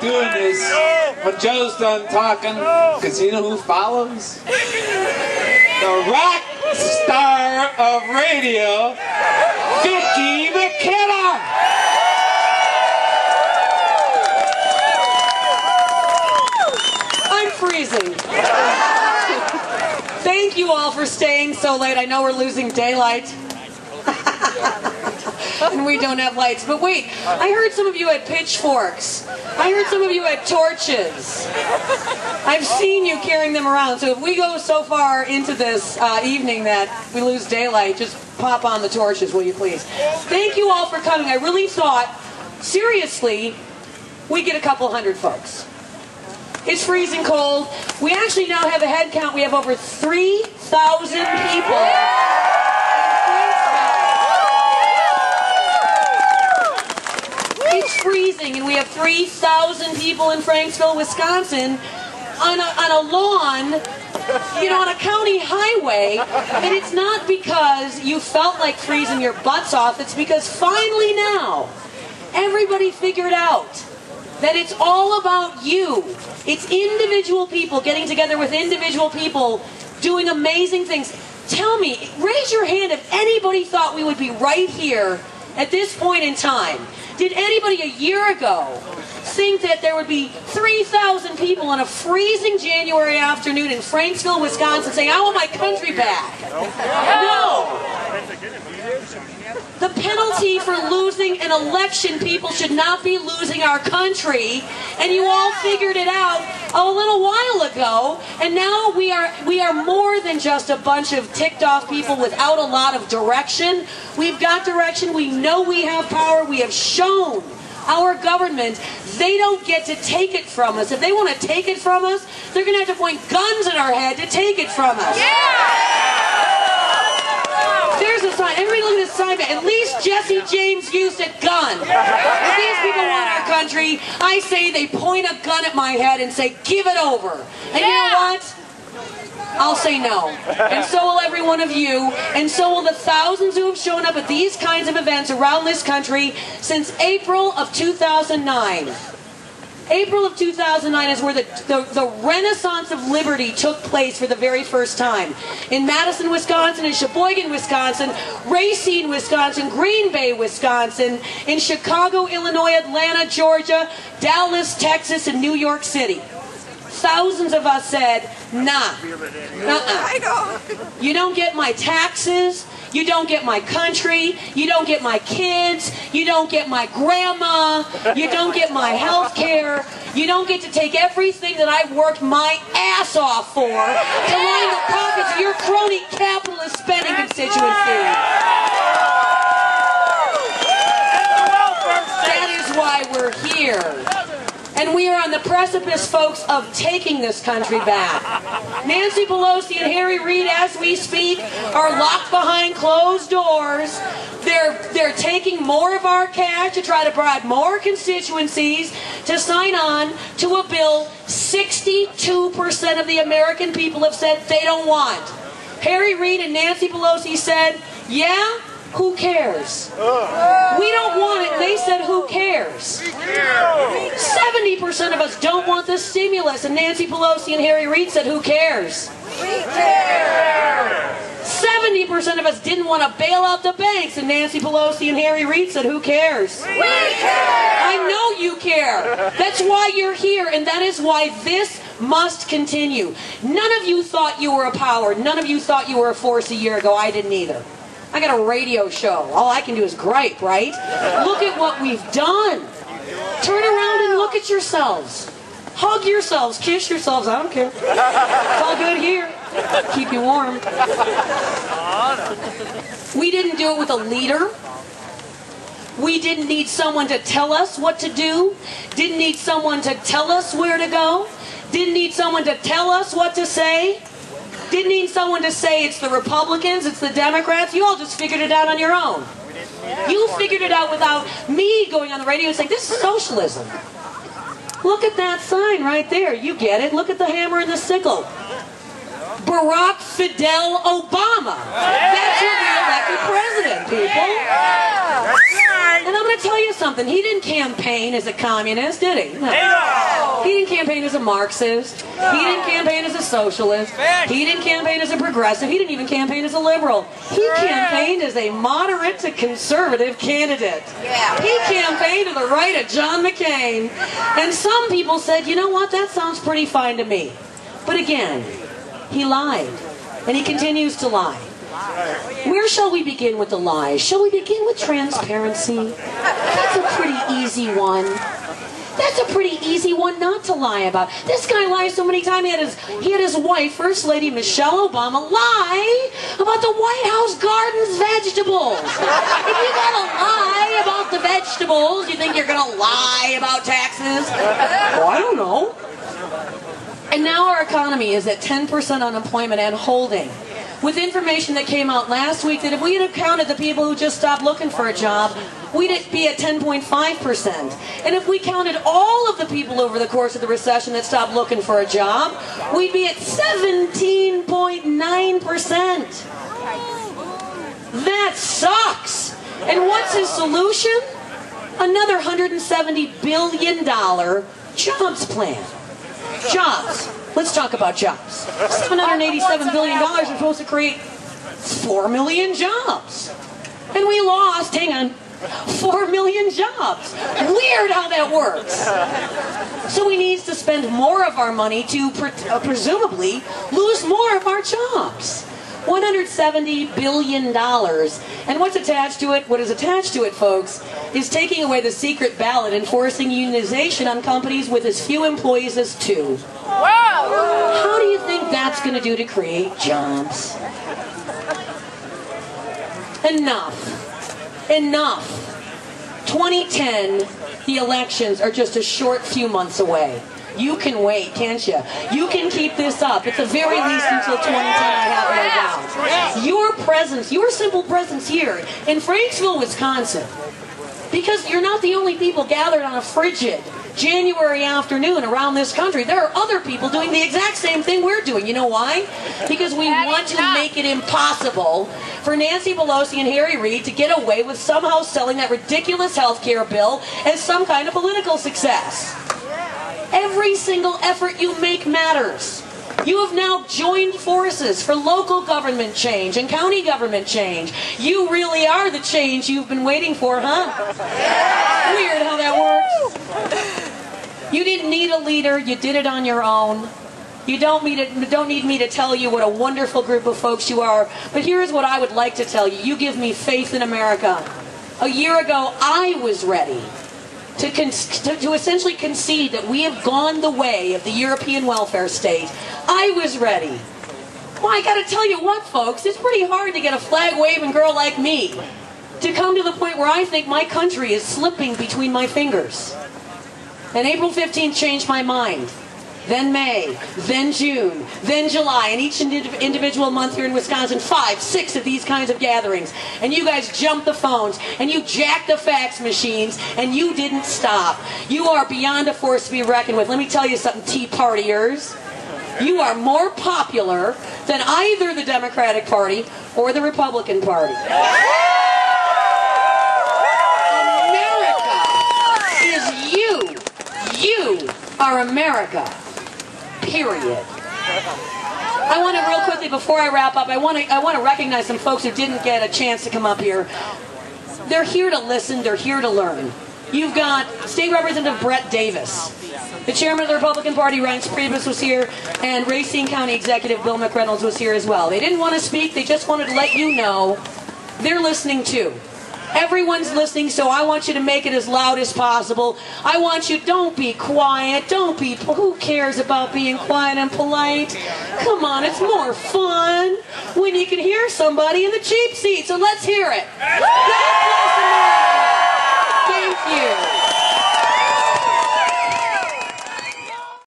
doing this when Joe's done talking, because you know who follows? The rock star of radio, Vicki McKenna! I'm freezing. Thank you all for staying so late. I know we're losing daylight. And we don't have lights. But wait, I heard some of you had pitchforks. I heard some of you had torches. I've seen you carrying them around. So if we go so far into this evening that we lose daylight, just pop on the torches, will you please? Thank you all for coming. I really thought, seriously, we'd get a couple hundred folks. It's freezing cold. We actually now have a head count. We have over 3,000 people. It's freezing, and we have 3,000 people in Franksville, Wisconsin, on a lawn, you know, on a county highway. And it's not because you felt like freezing your butts off. It's because finally now, everybody figured out that it's all about you. It's individual people getting together with individual people doing amazing things. Tell me, raise your hand if anybody thought we would be right here at this point in time. Did anybody a year ago think that there would be 3,000 people on a freezing January afternoon in Franksville, Wisconsin saying, I want my country back? No. The penalty for losing an election, people should not be losing our country. And you all figured it out a little while ago. And now we are more than just a bunch of ticked off people without a lot of direction. We've got direction. We know we have power. We have shown our government they don't get to take it from us. If they want to take it from us, they're going to have to point guns at our head to take it from us. There's a sign. Everybody look at this sign. At least Jesse James used a gun. If these people want our country, I say they point a gun at my head and say, give it over. And you know what? I'll say no. And so will every one of you. And so will the thousands who have shown up at these kinds of events around this country since April of 2009. April of 2009 is where the Renaissance of Liberty took place for the very first time. In Madison, Wisconsin, in Sheboygan, Wisconsin, Racine, Wisconsin, Green Bay, Wisconsin, in Chicago, Illinois, Atlanta, Georgia, Dallas, Texas, and New York City. Thousands of us said, nah, you don't get my taxes, you don't get my country, you don't get my kids, you don't get my grandma, you don't get my health care, you don't get to take everything that I've worked my ass off for to line the pockets of your crony capitalist spending constituency. That is why we're here. And we are on the precipice, folks, of taking this country back. Nancy Pelosi and Harry Reid, as we speak, are locked behind closed doors. They're taking more of our cash to try to bribe more constituencies to sign on to a bill 62% of the American people have said they don't want. Harry Reid and Nancy Pelosi said, yeah? Who cares? We don't want it. They said, who cares? 70% of us don't want this stimulus. And Nancy Pelosi and Harry Reid said, who cares? We care. 70% of us didn't want to bail out the banks. And Nancy Pelosi and Harry Reid said, who cares? We care. I know you care. That's why you're here. And that is why this must continue. None of you thought you were a power. None of you thought you were a force a year ago. I didn't either. I got a radio show. All I can do is gripe, right? Look at what we've done. Turn around and look at yourselves. Hug yourselves. Kiss yourselves. I don't care. It's all good here. Keep you warm. We didn't do it with a leader. We didn't need someone to tell us what to do. Didn't need someone to tell us where to go. Didn't need someone to tell us what to say. Didn't need someone to say it's the Republicans, it's the Democrats. You all just figured it out on your own. You figured it out without me going on the radio and saying, this is socialism. Look at that sign right there. You get it. Look at the hammer and the sickle. Barack Fidel Obama. That's your real elected president, people. And I'm going to tell you something. He didn't campaign as a communist, did he? No. He didn't campaign as a Marxist. He didn't campaign as a socialist. He didn't campaign as a progressive. He didn't even campaign as a liberal. He campaigned as a moderate to conservative candidate. He campaigned to the right of John McCain. And some people said, you know what, that sounds pretty fine to me. But again, he lied. And he continues to lie. Where shall we begin with the lies? Shall we begin with transparency? That's a pretty easy one. That's a pretty easy one not to lie about. This guy lies so many times. He had his wife, First Lady Michelle Obama, lie about the White House garden's vegetables. If you gotta lie about the vegetables, you think you're gonna lie about taxes? Oh, I don't know. And now our economy is at 10% unemployment and holding. With information that came out last week that if we had counted the people who just stopped looking for a job, we'd be at 10.5%. And if we counted all of the people over the course of the recession that stopped looking for a job, we'd be at 17.9%. That sucks. And what's his solution? Another $170 billion jobs plan. Jobs. Let's talk about jobs. $787 billion are supposed to create 4 million jobs. And we lost, hang on, 4 million jobs. Weird how that works. So we need to spend more of our money to presumably lose more of our jobs. $170 billion. And what's attached to it? What is attached to it, folks, is taking away the secret ballot and forcing unionization on companies with as few employees as 2. Wow! How do you think that's going to do to create jobs? Enough. Enough. 2010, the elections are just a short few months away. You can wait, can't you? You can keep this up. At the very least until 2010, I have no doubt. Your presence, your simple presence here in Franksville, Wisconsin, because you're not the only people gathered on a frigid January afternoon around this country. There are other people doing the exact same thing we're doing. You know why? Because we want to make it impossible for Nancy Pelosi and Harry Reid to get away with somehow selling that ridiculous health care bill as some kind of political success. Every single effort you make matters. You have now joined forces for local government change and county government change. You really are the change you've been waiting for, huh? Weird how that works. You didn't need a leader. You did it on your own. You don't need me to tell you what a wonderful group of folks you are. But here's what I would like to tell you. You give me faith in America. A year ago, I was ready to essentially concede that we have gone the way of the European welfare state. I was ready. Well, I got to tell you what, folks, it's pretty hard to get a flag-waving girl like me to come to the point where I think my country is slipping between my fingers. And April 15th changed my mind. Then May, then June, then July, and each individual month here in Wisconsin, 5, 6 of these kinds of gatherings. And you guys jumped the phones, and you jacked the fax machines, and you didn't stop. You are beyond a force to be reckoned with. Let me tell you something, Tea Partiers. You are more popular than either the Democratic Party or the Republican Party. America is you. You are America. Period. I want to real quickly, before I wrap up, I want to recognize some folks who didn't get a chance to come up here. They're here to listen. They're here to learn. You've got State Representative Brett Davis. The chairman of the Republican Party, Reince Priebus, was here, and Racine County Executive Bill McReynolds was here as well. They didn't want to speak. They just wanted to let you know they're listening too. Everyone's listening, so I want you to make it as loud as possible. I want you, don't be quiet, who cares about being quiet and polite? Come on, it's more fun when you can hear somebody in the cheap seat, so let's hear it. God bless America. Thank you.